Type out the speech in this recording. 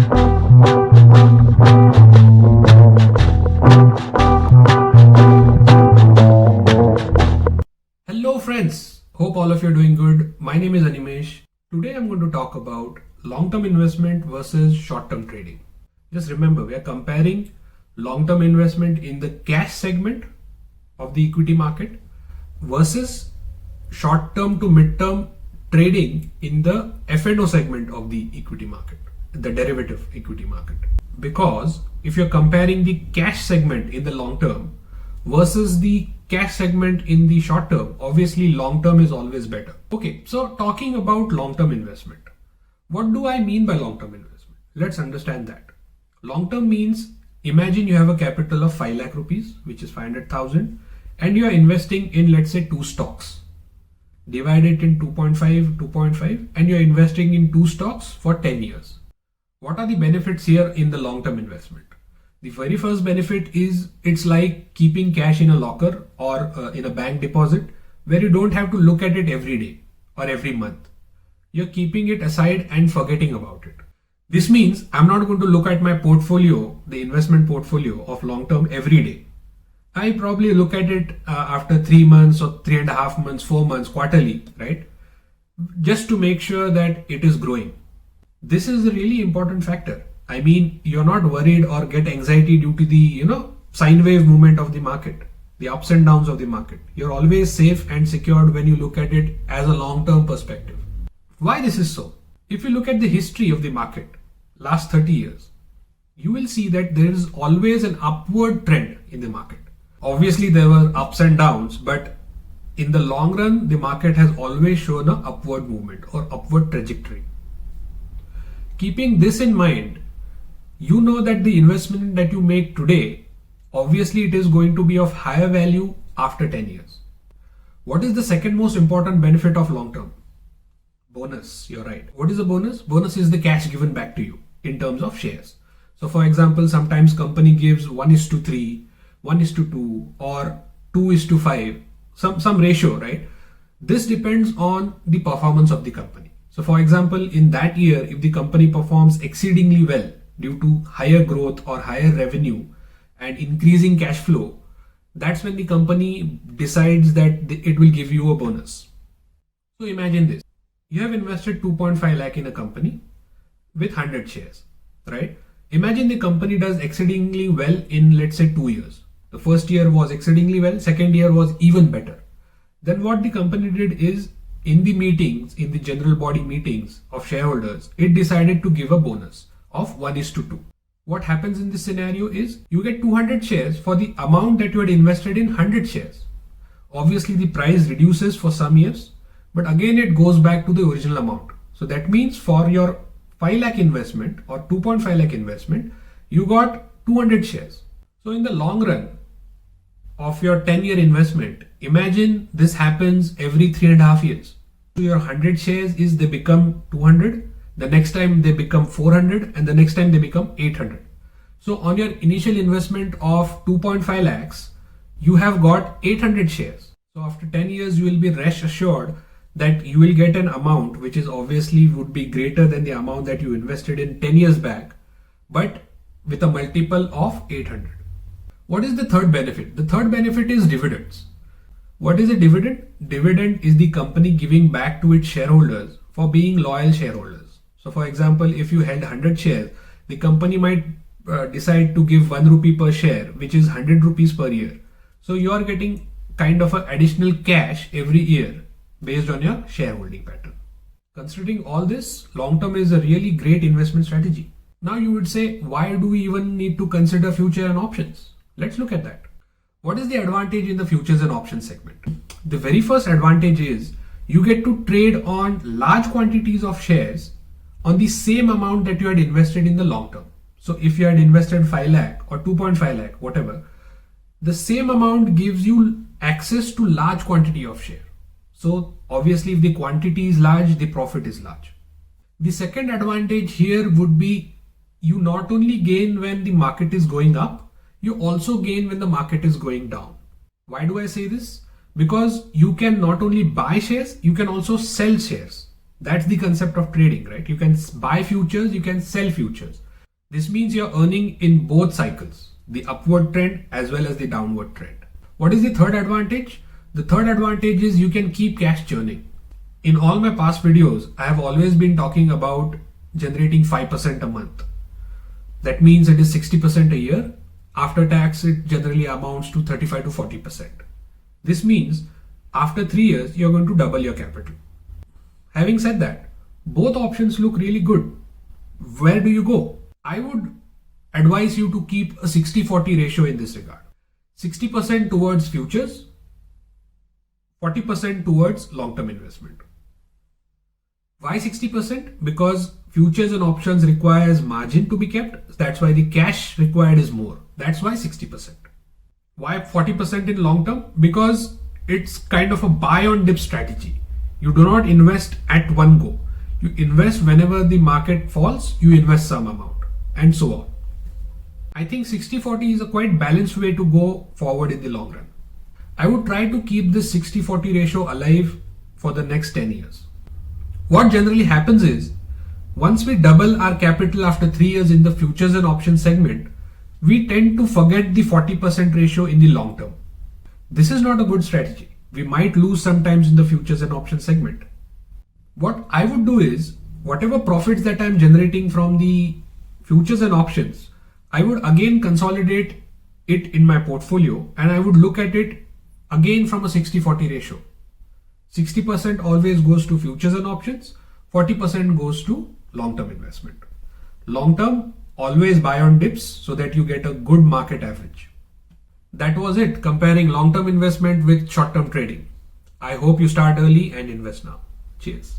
Hello friends, hope all of you are doing good. My name is Animesh. Today I'm going to talk about long-term investment versus short-term trading. Just remember, we are comparing long-term investment in the cash segment of the equity market versus short-term to mid-term trading in the F&O segment of the equity market, the derivative equity market. Because if you're comparing the cash segment in the long term versus the cash segment in the short term, obviously long term is always better. Okay, so talking about long term investment, what do I mean by long term investment? Let's understand that. Long term means, imagine you have a capital of 5 lakh rupees, which is 500,000, and you are investing in, let's say, 2 stocks. Divide it in 2.5, and you are investing in 2 stocks for 10 years. What are the benefits here in the long term investment? The very first benefit is it's like keeping cash in a locker or in a bank deposit where you don't have to look at it every day or every month. You're keeping it aside and forgetting about it. This means I'm not going to look at my portfolio, the investment portfolio of long term every day. I probably look at it after 3 months or 3.5 months, 4 months, quarterly, right? Just to make sure that it is growing. This is a really important factor. I mean, you're not worried or get anxiety due to the, sine wave movement of the market, the ups and downs of the market. You're always safe and secured when you look at it as a long-term perspective. Why this is so? If you look at the history of the market, last 30 years, you will see that there is always an upward trend in the market. Obviously, there were ups and downs, but in the long run, the market has always shown an upward movement or upward trajectory. Keeping this in mind, you know that the investment that you make today, obviously it is going to be of higher value after 10 years. What is the second most important benefit of long term? Bonus, you're right. What is a bonus? Bonus is the cash given back to you in terms of shares. So for example, sometimes company gives 1:3, 1:2 or 2:5, some ratio, right? This depends on the performance of the company. So for example, in that year, if the company performs exceedingly well, due to higher growth or higher revenue and increasing cash flow, that's when the company decides that it will give you a bonus. So imagine this. You have invested 2.5 lakh in a company with 100 shares, right? Imagine the company does exceedingly well in, let's say, 2 years. The first year was exceedingly well, second year was even better. Then what the company did is, in the meetings, in the general body meetings of shareholders, it decided to give a bonus of 1:2. What happens in this scenario is you get 200 shares for the amount that you had invested in 100 shares. Obviously the price reduces for some years, but again it goes back to the original amount. So that means for your 5 lakh investment or 2.5 lakh investment, you got 200 shares. So in the long run of your 10-year investment, imagine this happens every 3.5 years. So your 100 shares they become 200. The next time they become 400 and the next time they become 800. So on your initial investment of 2.5 lakhs, you have got 800 shares. So after 10 years, you will be rest assured that you will get an amount which is obviously would be greater than the amount that you invested in 10 years back, but with a multiple of 800. What is the third benefit? The third benefit is dividends. What is a dividend? Dividend is the company giving back to its shareholders for being loyal shareholders. So for example, if you held 100 shares, the company might decide to give 1 rupee per share, which is 100 rupees per year. So you are getting kind of an additional cash every year based on your shareholding pattern. Considering all this, long term is a really great investment strategy. Now you would say, why do we even need to consider future and options? Let's look at that. What is the advantage in the futures and options segment? The very first advantage is you get to trade on large quantities of shares on the same amount that you had invested in the long term. So if you had invested 5 lakh or 2.5 lakh, whatever, the same amount gives you access to large quantity of share. So obviously if the quantity is large, the profit is large. The second advantage here would be you not only gain when the market is going up, you also gain when the market is going down. Why do I say this? Because you can not only buy shares, you can also sell shares. That's the concept of trading, right? You can buy futures, you can sell futures. This means you're earning in both cycles, the upward trend as well as the downward trend. What is the third advantage? The third advantage is you can keep cash churning. In all my past videos, I have always been talking about generating 5% a month. That means it is 60% a year. After tax, it generally amounts to 35 to 40%. This means after 3 years, you're going to double your capital. Having said that, both options look really good. Where do you go? I would advise you to keep a 60-40 ratio in this regard. 60% towards futures, 40% towards long-term investment. Why 60%? Because futures and options requires margin to be kept. That's why the cash required is more. That's why 60%. Why 40% in long term? Because it's kind of a buy on dip strategy. You do not invest at one go. You invest whenever the market falls, you invest some amount and so on. I think 60-40 is a quite balanced way to go forward in the long run. I would try to keep this 60-40 ratio alive for the next 10 years. What generally happens is, once we double our capital after 3 years in the futures and options segment, we tend to forget the 40% ratio in the long term. This is not a good strategy. We might lose sometimes in the futures and options segment. What I would do is, whatever profits that I'm generating from the futures and options, I would again consolidate it in my portfolio and I would look at it again from a 60-40 ratio. 60% always goes to futures and options, 40% goes to long-term investment. Long-term, always buy on dips so that you get a good market average. That was it, comparing long-term investment with short-term trading. I hope you start early and invest now. Cheers.